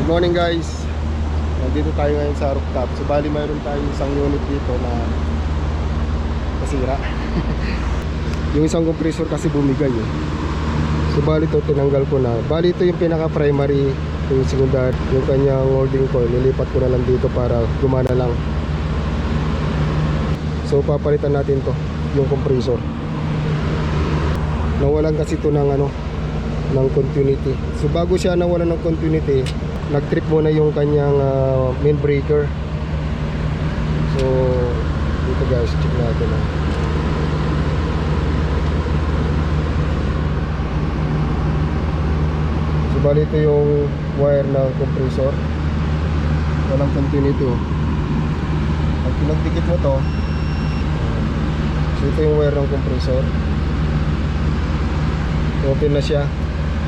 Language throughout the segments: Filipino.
Good morning guys. Nandito tayo ngayon sa rooftop. So bali mayroon tayong isang unit dito na nasira. Yung isang compressor kasi bumigay eh. So bali ito tinanggal ko na. Bali ito yung pinaka primary, yung secondary, yung kanyang holding coil. Nilipat ko na lang dito para gumana lang. So papalitan natin to, yung compressor. Nawalan kasi ito ng ng continuity. So bago siya nawalan ng continuity, nag-trip muna yung kanyang main breaker. So dito guys, check natin na. So bali ito yung wire ng compressor, walang continuity. Pag pinagdikit mo to, so ito yung wire ng compressor, open na siya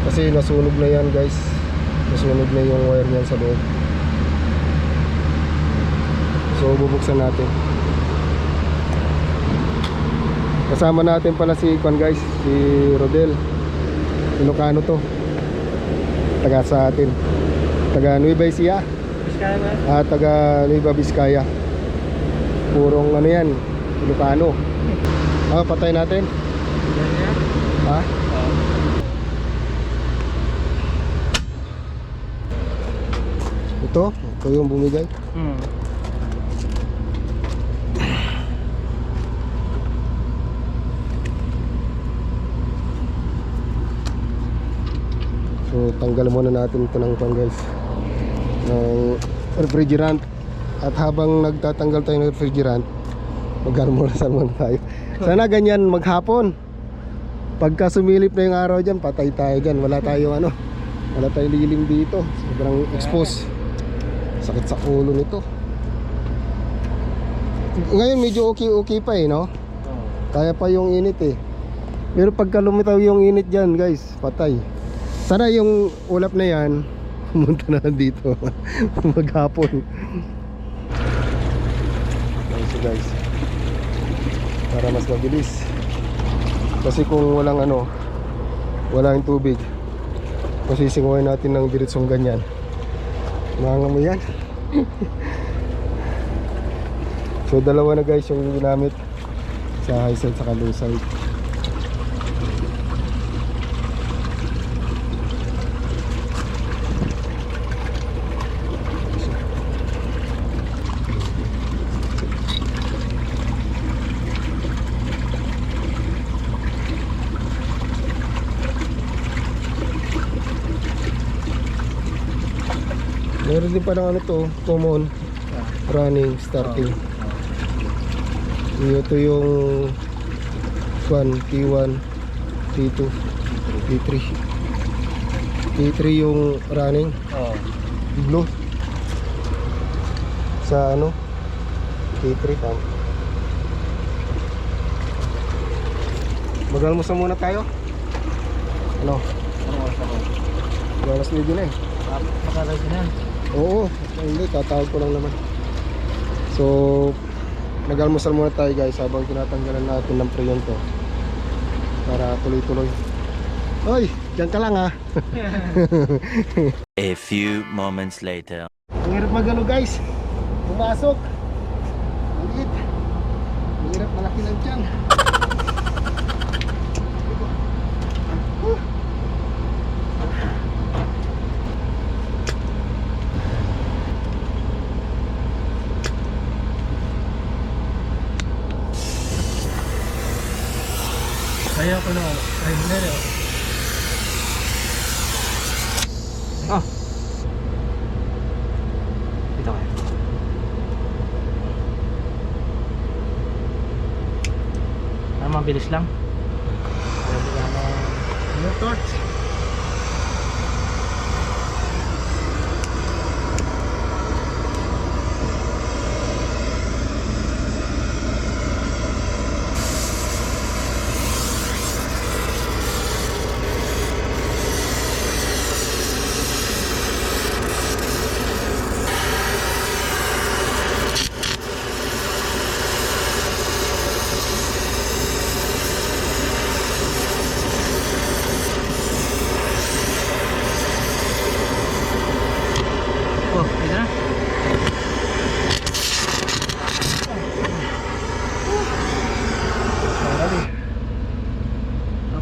kasi nasunog na yan guys. Nasunog na yung wire niyan sa loob. So bubuksan natin. Kasama natin pala si Kwan guys, si Rodel. Ilocano to, taga sa atin, taga Nueva Ecija, taga Nueva Vizcaya. Purong yan, Ilocano. Patay natin. Ha? Ito yung bumigay. So tanggal muna natin ito ng guys, ng refrigerant. At habang nagtatanggal tayo ng refrigerant, mag-almusal muna tayo. Sana ganyan maghapon. Pagka sumilip na yung araw dyan, patay tayo dyan. Wala tayong wala tayong lilim dito. Sobrang expose. Sakit sa ulo nito. Ngayon medyo okay pa eh, no? Kaya pa yung init eh. Pero pagka lumitaw yung init dyan guys, patay. Sana yung ulap na yan pumunta na dito maghapon. So guys, para mas mabilis. Kasi kung walang walang tubig, pasisinguhin natin ng diretsong ganyan, mangangamoy yan. So dalawa na guys yung ginamit, sa high side sa low side. Meron din pa ng common running, starting. Ito yung T1, T2, T3. T3 yung running. Blue. Sa T3 tam. Mag-almusal muna tayo. Alas 9 na eh. Makalas na. Oo, hindi, tatawag ko lang naman. So nag-almusal muna tayo guys habang tinatanggalan natin ng preyon to, para tuloy-tuloy. Oy, dyan ka lang ha. A few moments later. Ang hirap guys, pumasok. Ulit. Ang hirap, malaki lang dyan. Kaya ko na. Ay, nere. Ito kayo. Mabilis lang. Torch.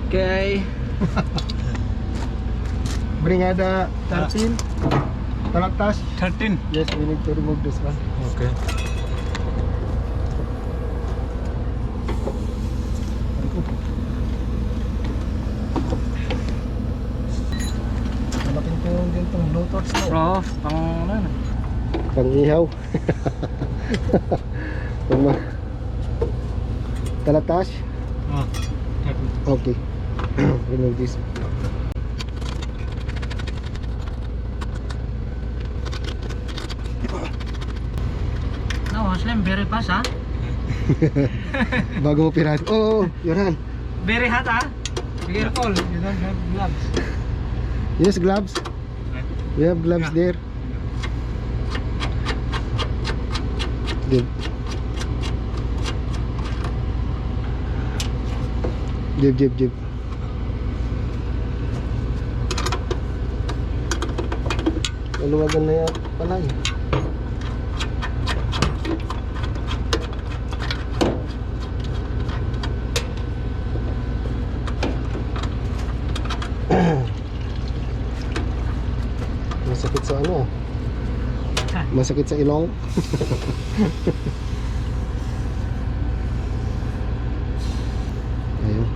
Okay. Brigada 13. Talatas. 13. Yes, we need to remove this one. Okay. Malaking po yung gantong blowtorch mo. Bro, pang ano? Pang-ihaw. Talatas. Oh. Okay. Remove this. No, Slim, very fast ha? Bago mo pirate. Oh, your hand. Very hot ha? Be careful, you don't have gloves. Yes, gloves. We have gloves there. Give. Give. Maluwagan na yan pala eh. Masakit sa ano? Masakit sa ilong. Ayun.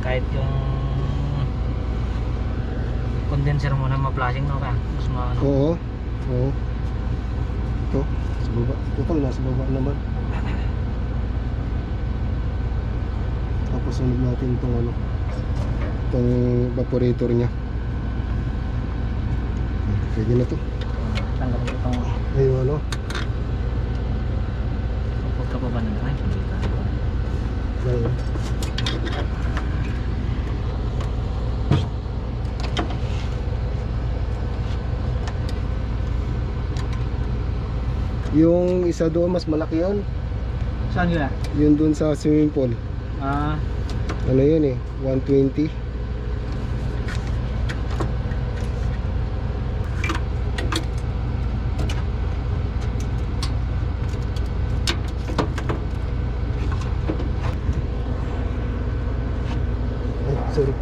Kahit yung condenser mo na ma-flashing no ka? Mas maano. Oo. Oo. Ito, sa baba. Total na sa baba naman. Tapos sunod natin itong ano, itong evaporator niya. Pwede na to. Tanggal ko itong Ayun ano. pagkababa ng ay, hindi ka. Ayun. Yung isa doon mas malaki yun. Saan yun? Yun doon sa swimming pool. Ah, Ano yun eh, 120. Ay, sorry.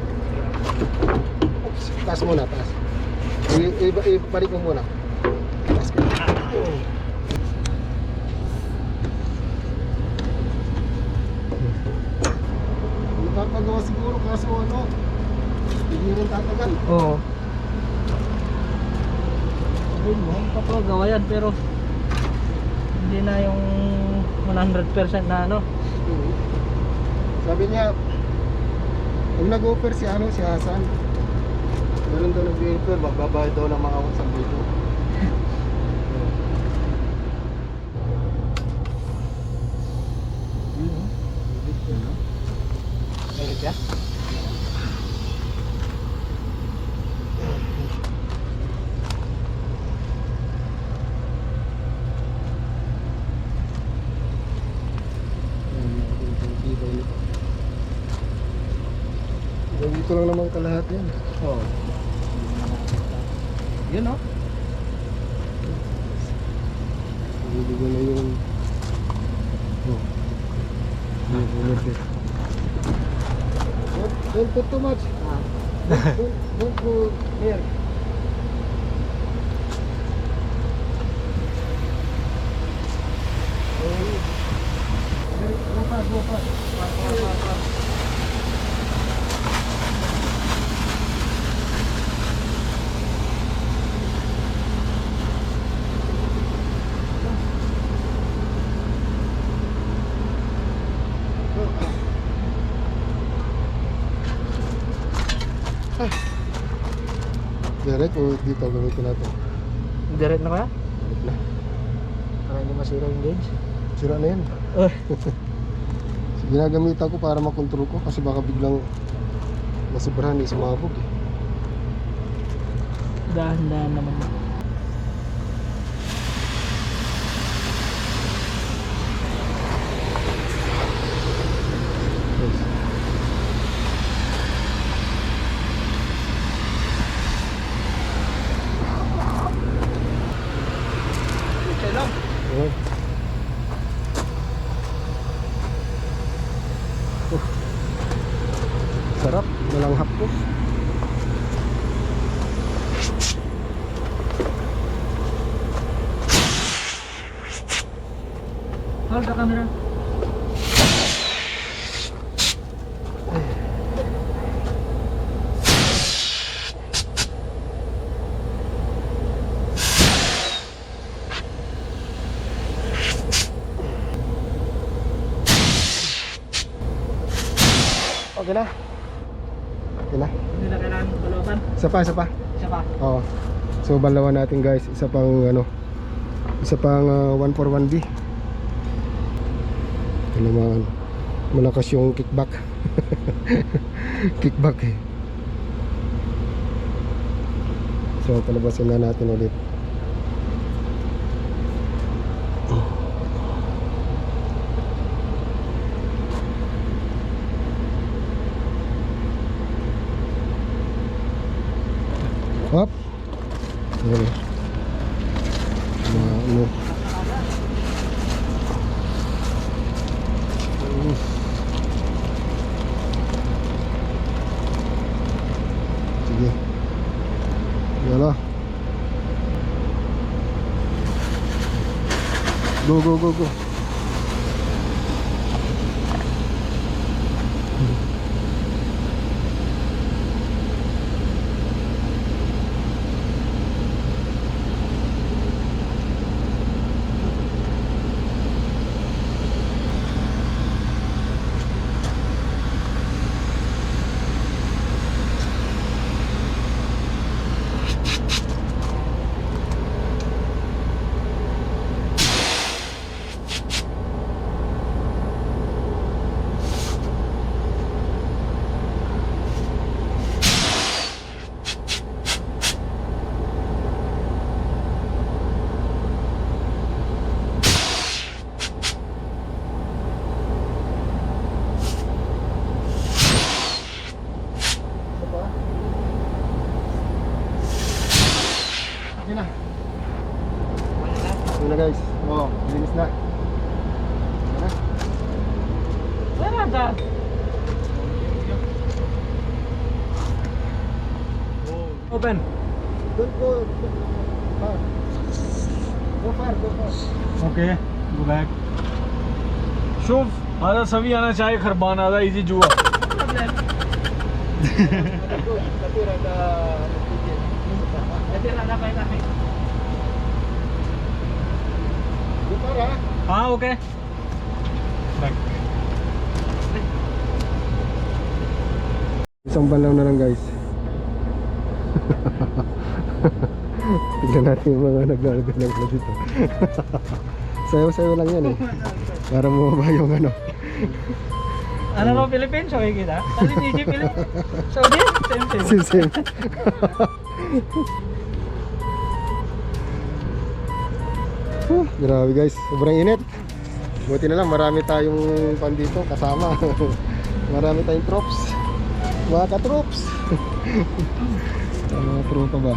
Oops, taas muna, taas. Ibalik mo muna. Taas ka. Napapagawa siguro kaso ano, hindi rin tatagal. oo. Ayun mo, papagawa yan pero hindi na yung 100% na ano. Sabi niya, kung nag-offer si ano, si Hasan, meron daw nag-offer, magbabayad daw ng mga 1,000 dito. Meron ka? Dito lang naman kalahat yan. Oo. Yun o. Hindi ko na yung... Oh. Don't put too much. Don't go here. Go fast. Direct o dito gamitin natin? Direct na kaya? Direct na. Para hindi masira yung gauge. Sira na yan. Ginagamitan ko para makontrol ko kasi baka biglang masibrahan di sumabog eh. Dahan-dahan naman. Hold the camera. Okay na. Okay na. Hindi na kailangan mong balawan. Isa pa, isa pa. Siya pa. Oo. So balawan natin guys, isa pang ano, isa pang 141B. Ano naman, malakas yung kickback. Kickback eh. So palabasin na natin ulit. Hop. Ano? Ano? Sige. Yala. Go, go, go, go. Okay na. Okay na guys. Oo, linis na. Okay na. Where are the... Open. Don't go far. Go far, go far. Okay go back शुभ आजा सभी आना चाहे खरबान आजा इजी जुआ Go far ha. हाँ okay back Isang balaw na lang guys. Tignan natin yung mga naglalagay ng dito. Sayo-sayo lang yan eh. Para mababa yung ano. Ano ba Philippines? Okay kita? Tali DJ Philippines? Saudi? Same same. Same same. Grabe guys, sobrang init. Buti na lang marami tayong pan dito kasama. Marami tayong troops. Mga ka-troops. Mga tropa ba?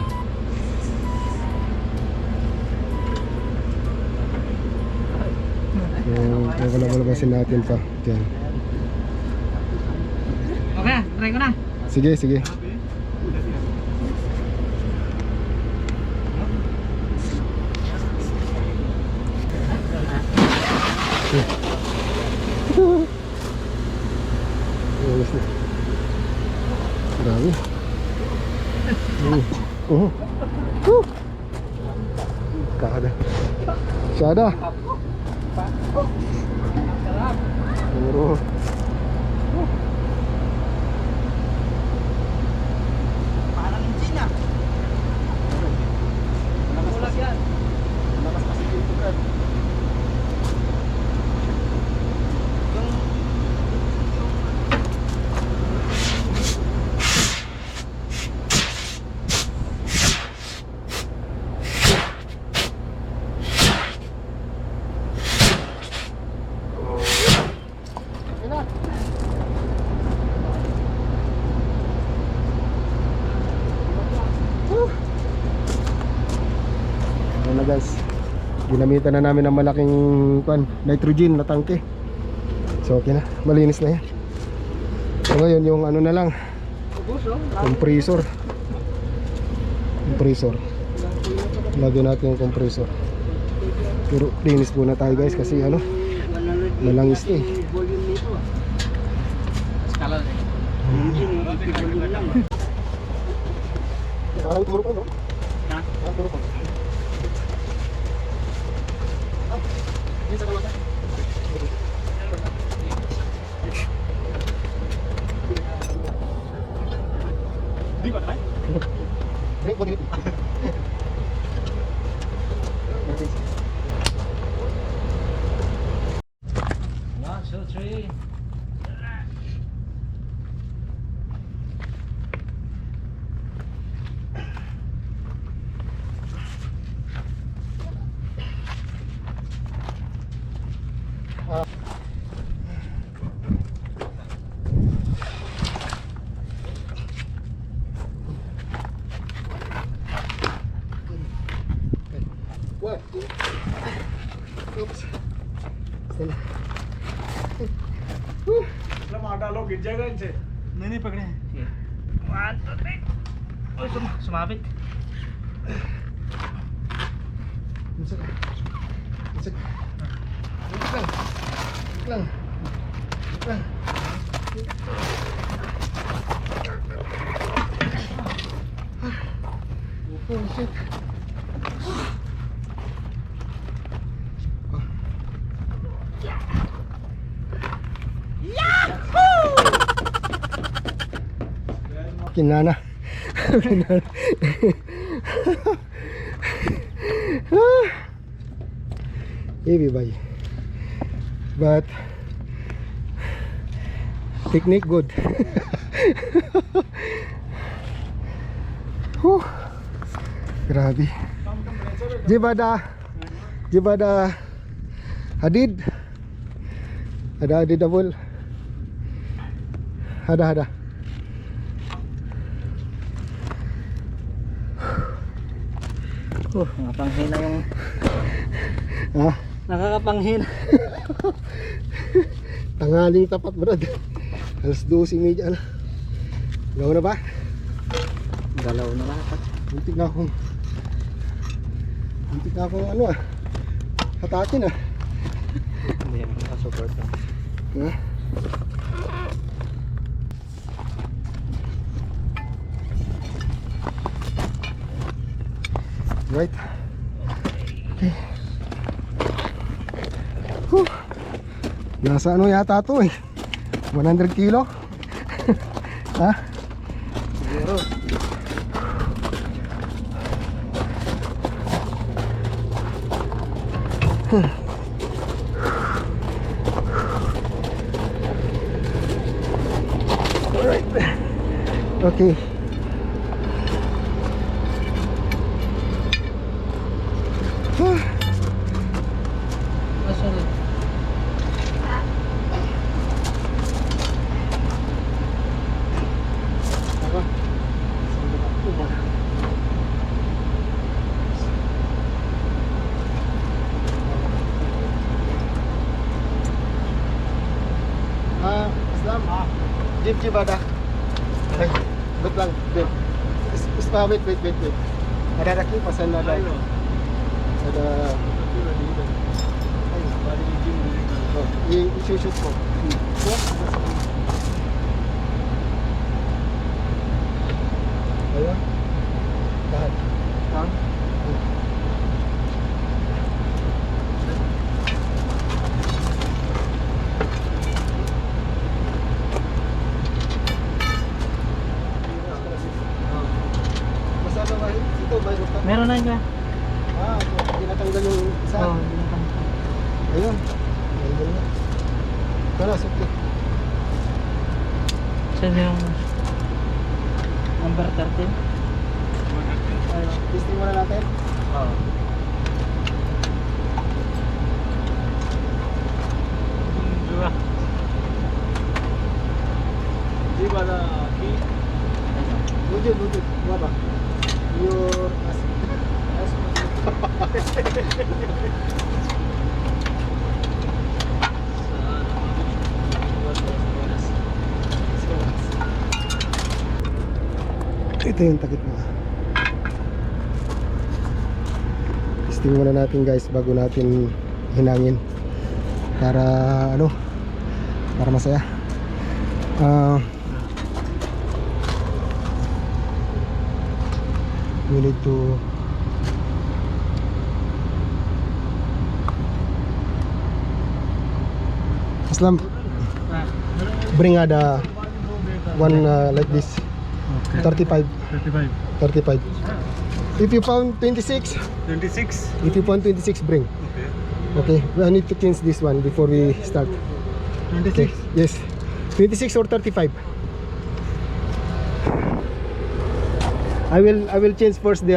So, wala-walabasin natin pa. Diyan. Okay, try ko na. Sige, sige. Grabe. Kada. Syada. Puro. Parang engine ah. Malakas yan. Malakas kasi dito, Brad. Ayan na guys, ginamitan na namin ng malaking nitrogen na tangke. So okay na, malinis na yan. So ngayon yung ano na lang, compressor. Lagyan natin yung compressor. Pero linis muna tayo guys kasi ano, Malangis to eh. Volume nito. Skala na. Parang turo ko, no? Ha? Parang turo ko. Yan sa kawasan. Di ba tayo? Drink mo, drink. 1, 2, 3. One, two. Oops. Still. मतलब आटा लो गिर जाएगा इनसे नहीं पकड़े हैं 1, 2, 3. Uy, sumabit. Isik. Isik. Isik lang. Isik lang. Isik lang. Oh shit. Kinana. Kinana. Heavy bay. But technique good. Whew. Grabe. Jibada hadid. Ada hadid double. Ada. Nakapanghina yung Ha? nakakapanghina. Tanghaling tapat, brad. Alas 12:30 na. Galaw na ba? Galaw na lahat. Muntik na akong ano hatakin Hindi mo nakasupport lang. Ha? Right. Okay. Whew. Nasa ano yata to eh 100 kilo. Ha? Siguro. Alright. Okay. Masunod. Ako. Islam. Jeep ada. Ay, wait lang. Wait. Wait. Ada lagi pasan ada. Ada. Oh, i-shoot ko. Ayun. Tahan. Tahan. Masama ba ito? Mayroon ka? Meron na niya. Ah, tinatanggal yung isa. Oo, Ayun. Ayun na. Tara, sukli. saan yung number 13? Ayun. Testing muna natin. Oo. Dua. Di ba na key? Bukit. Buat ba? Your as ito yung takip mo. Testing muna natin guys bago natin hinangin. para ano, para masaya. We need to Aslam, bring the one like this. 35. 35. If you found 26, 26. if you found 26, bring. Okay, I need to change this one before we start. 26. Okay, yes, 26 or 35. I will change first the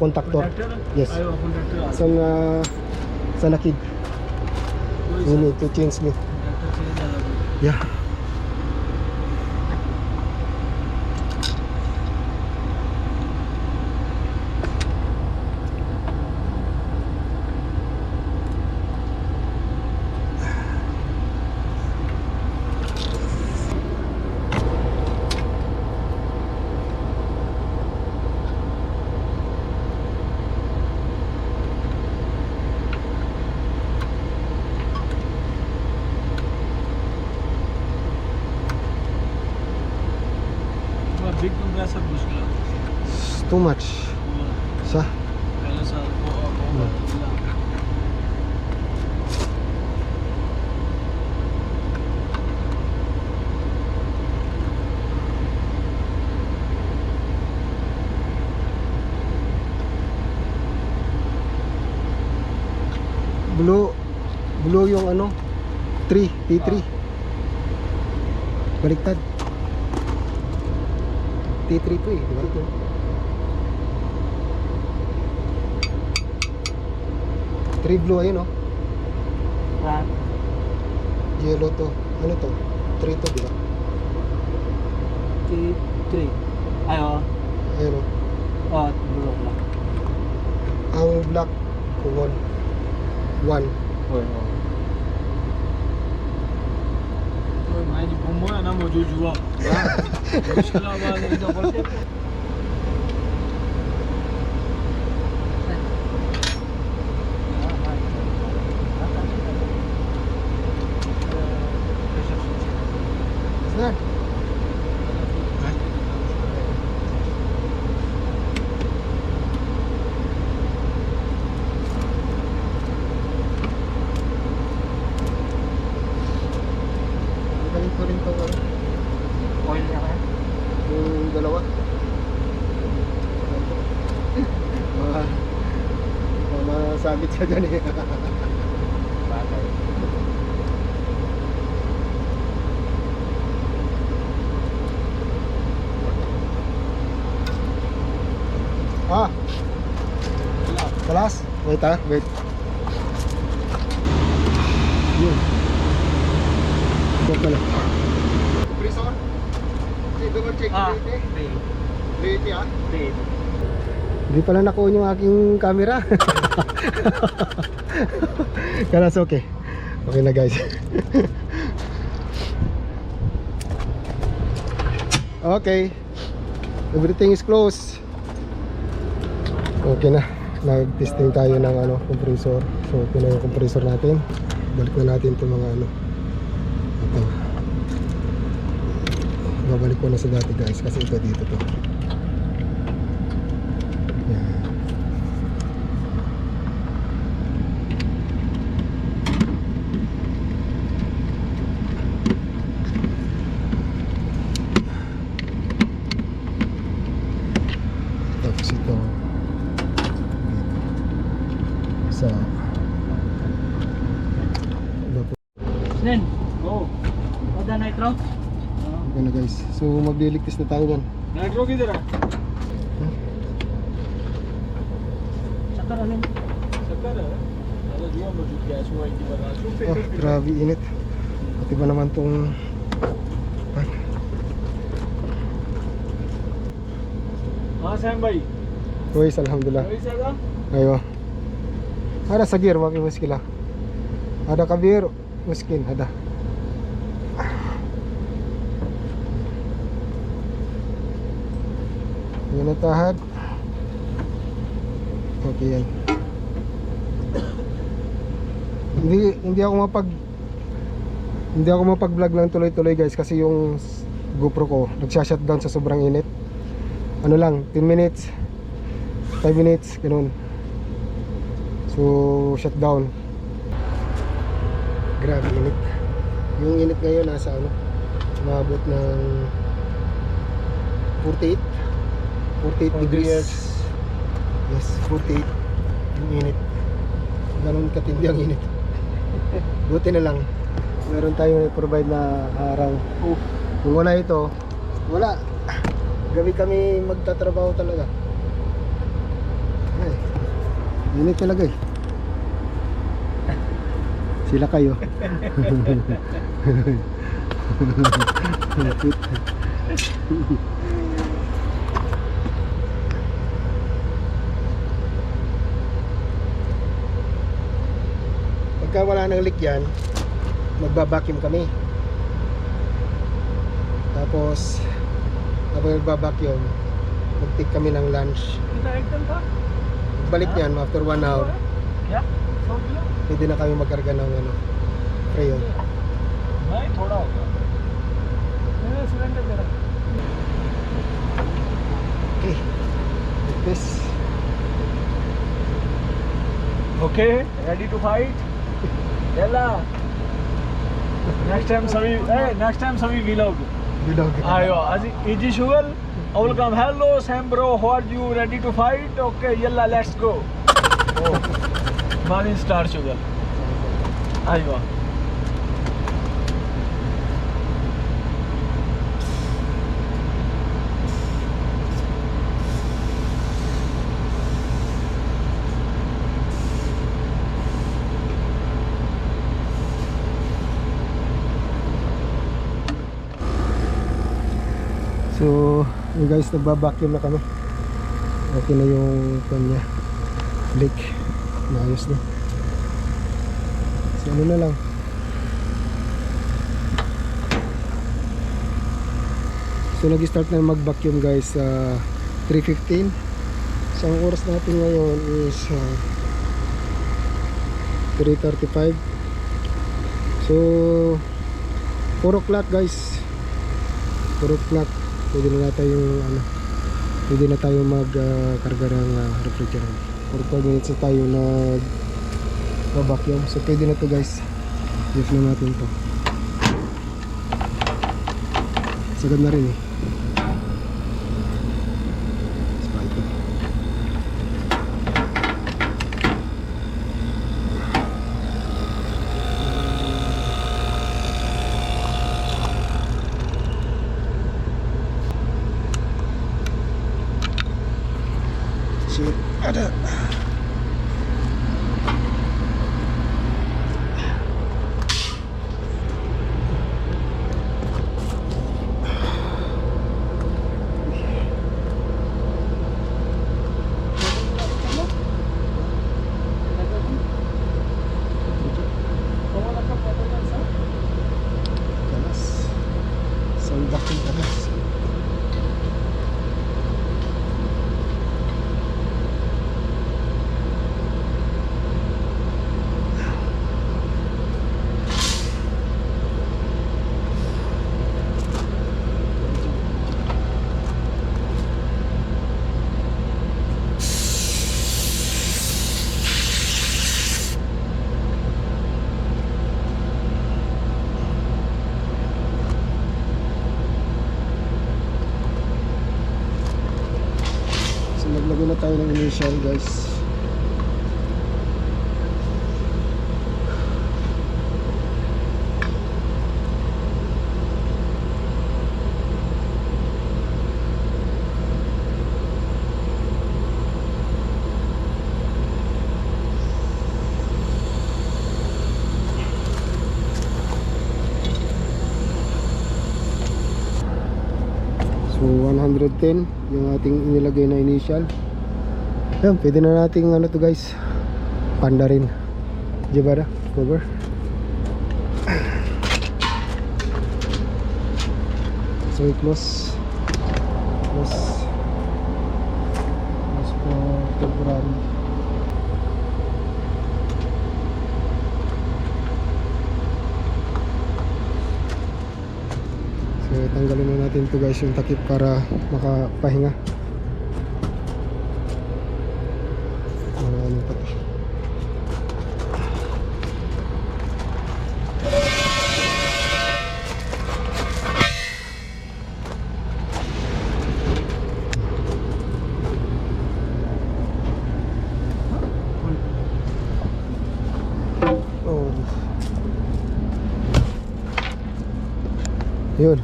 contactor. Yes. Sana kid. We need to change me. Yeah. Big compressor mushkil है It's too much. Sa? पहले साल को Blue yung ano 3, T3 baliktad T3 to eh, di ba? Three blue ayun oh. Yellow to. Ano to? 3 to, di ba? T3. Ay, oo. Ayun oh. Oh, bulok lang. Ang black kuwan 1. Oo. मैं जी घूमो है ना मौजूद हुआ मुश्किल आवाज नहीं तो बोलते Saan? Galing ko rin itong ano, Oil niya kaya? yung dalawa. Masabit siya dyan eh. Bagay. Ah. Kelas? Wait ah, wait. Yun. Check pala. Compressor? Okay, double check. Ready ah? Hindi pala nakuha yung aking camera. Kalas okay. Okay na guys. Okay. Everything is closed. Okay na. Nag-testing tayo ng ano, compressor. So, ito na yung compressor natin. Balik na natin itong mga ano. Ito. Babalik ko na sa dati guys kasi ito dito to. Yan. Tapos ito dito. Sa Snen, oh oda nitro. okay na guys. So magliligtis na tayo yan. Nitro किधर है Sakar alin. शक्कर है अरे जो मौजूद गैस हुआ इनकी बना Oh, grabe init. Pati ba naman tong हाँ सैम भाई Guys, alhamdulillah. वही sir Ayo. Ada sagir waki muskila. Ada kabir muskin ada. Yan ang tahad. Okay yan. Hindi ako mapag-vlog ng tuloy-tuloy guys kasi yung GoPro ko nagsha-shutdown sa sobrang init. Ano lang, 10 minutes, 5 minutes, ganun. So, shutdown. Grabe init. Yung init ngayon nasa ano, umabot ng 48 degrees. Yes, 48 yung init. Ganun katindi ang init. Buti na lang meron tayong provide na araw. Kung wala ito, wala. Gabi kami magtatrabaho talaga. Ay, init talaga eh. Sila kayo. Pagka wala ng leak yan, magbabacuum kami. Tapos habang nagbabacuum, mag-take kami ng lunch. कितना एकदम था Balik niyan after 1 hour, क्या 100 kilo pwede na kami magkarga ng ano, freon. नहीं थोड़ा होगा मैंने सिलेंडर दे रहा Okay, like this. Okay ready to fight yalla next time सभी vlog Bilog. ayo आज easy sugar I will come hello Sam bro how are you ready to fight okay yalla let's go oh morning start sugar ayo So, yung guys, nagbabacuum na kami. Okay na yung kanya leak. Naayos na. So, ano na lang. So, nag-start na mag-vacuum guys sa 3:15. So, ang oras natin ngayon is 3:35. So, 4 o'clock guys. 4 o'clock. Pwede na tayo mag-karga ng refrigerant. 45 minutes na tayo nag-vacuum. So pwede na to guys. Lift na natin to. Sagad na rin eh. Spike. Shit, ada. Ganas. Sound vacuum ganas. So naglagay na tayo ng initial guys. So 110 yung ating inilagay na initial. Yan, pwede na nating ano to guys, panda rin. Jabara, cover. So close for temporary. Tanggalin na natin to guys, yung takip para makapahinga. Ano pa to? Oh. Yun.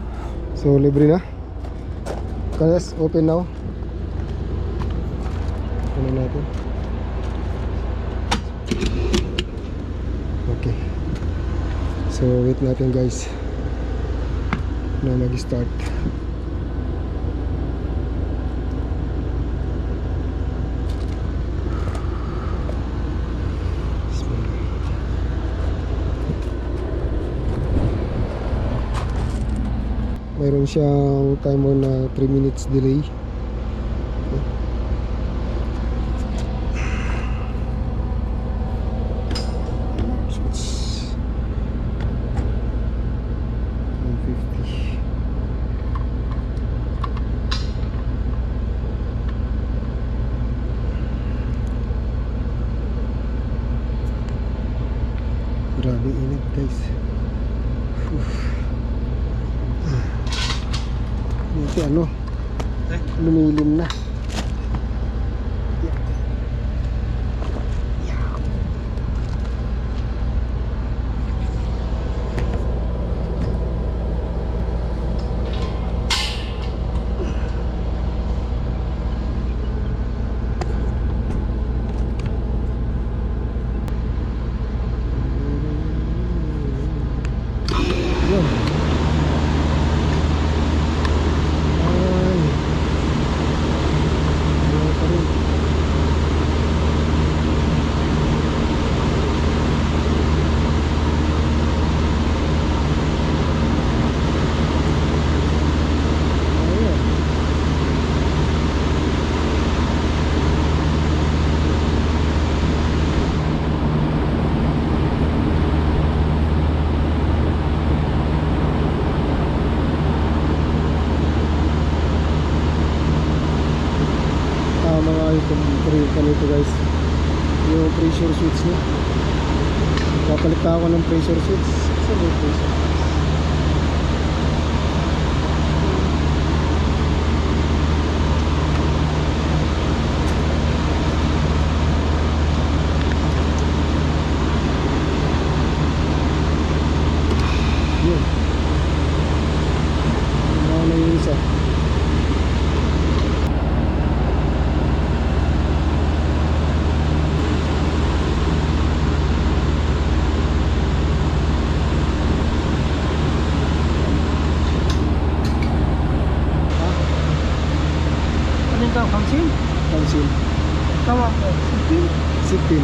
So libre na. Let's open now. Ano natin? Okay. So wait natin guys na mag-start. Mayroon siyang timer na 3 minutes delay. Okay. Switch 150. Grabe init guys. Ito ano, lumilim na. Yun. Mga itong nito guys, yung pressure switch niya. Papalit ako ng pressure switch. Saan yung pressure? Yun. Ano na yung isa? Ito, kansin? Pansin. Tama po. 16.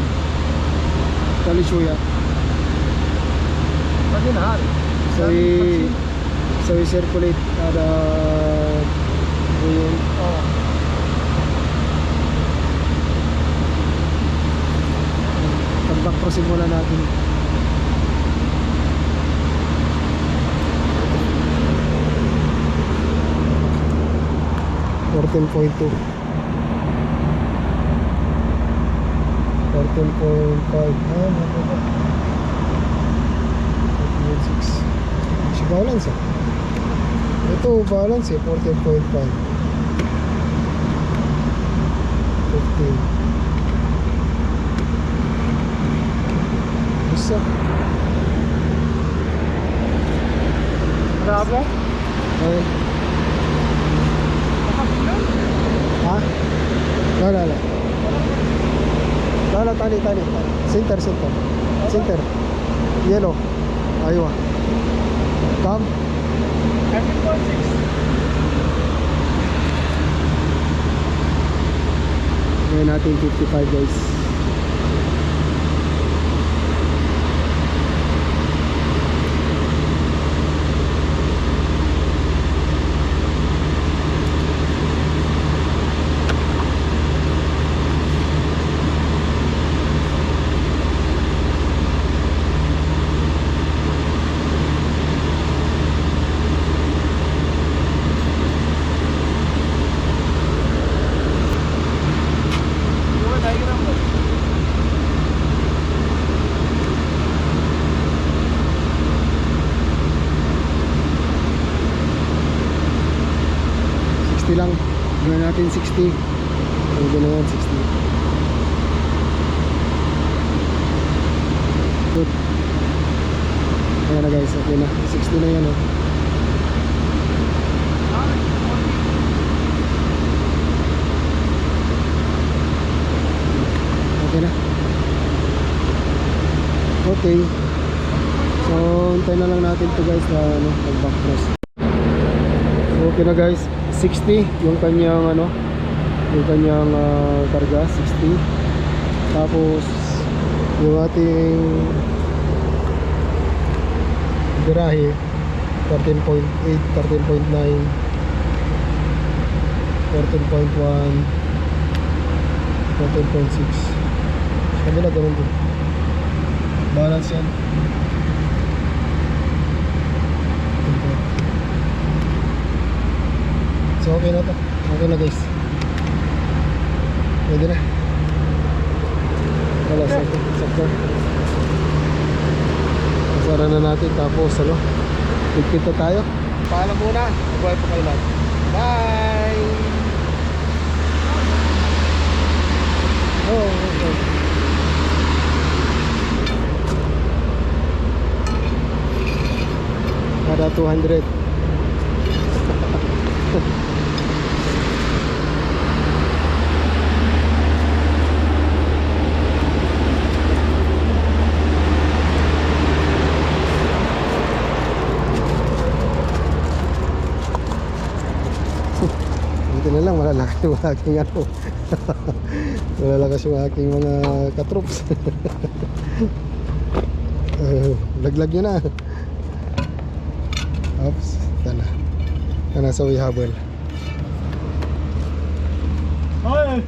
Kali suya. Pwede na hari. So i-circulate ada yun. Oo. Pag-back proceed muna natin. $14.2 $14.5 $14.6 si balance ito balance 14.5 15 isa Bravo? okay. Ha? Wala. Tali. Center. Yellow. Aywa. Come. 13.6. Ngayon natin 55 guys. natin 60. Pwede na yan, 60. Good. Ayan na guys, okay na. 60 na yan oh. Okay na. Okay. So, hintayin na lang natin to guys na ano, mag-back cross. So, okay na guys. 60 yung kanyang ano, yung kanyang karga, 60. Tapos yung ating birahe 13.8, 13.9, 14.1, 14.6. Sabi na ganun din. Balance yan. So okay na to. Okay na guys. Pwede na. Wala, sakto. Sara na natin tapos ano, ligpit na tayo. Paalam muna. Mabuhay po kayo lahat. Bye! Oh, okay. Kada 200. Dito na lang, malalakas yung aking ano. Malalakas yung aking mga katroops. Laglag nyo na. Oops, tana. Tana sa wihabol. Hey!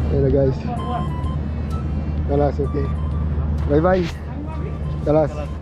Ayan na guys. Kalas, okay. Bye bye. Kalas.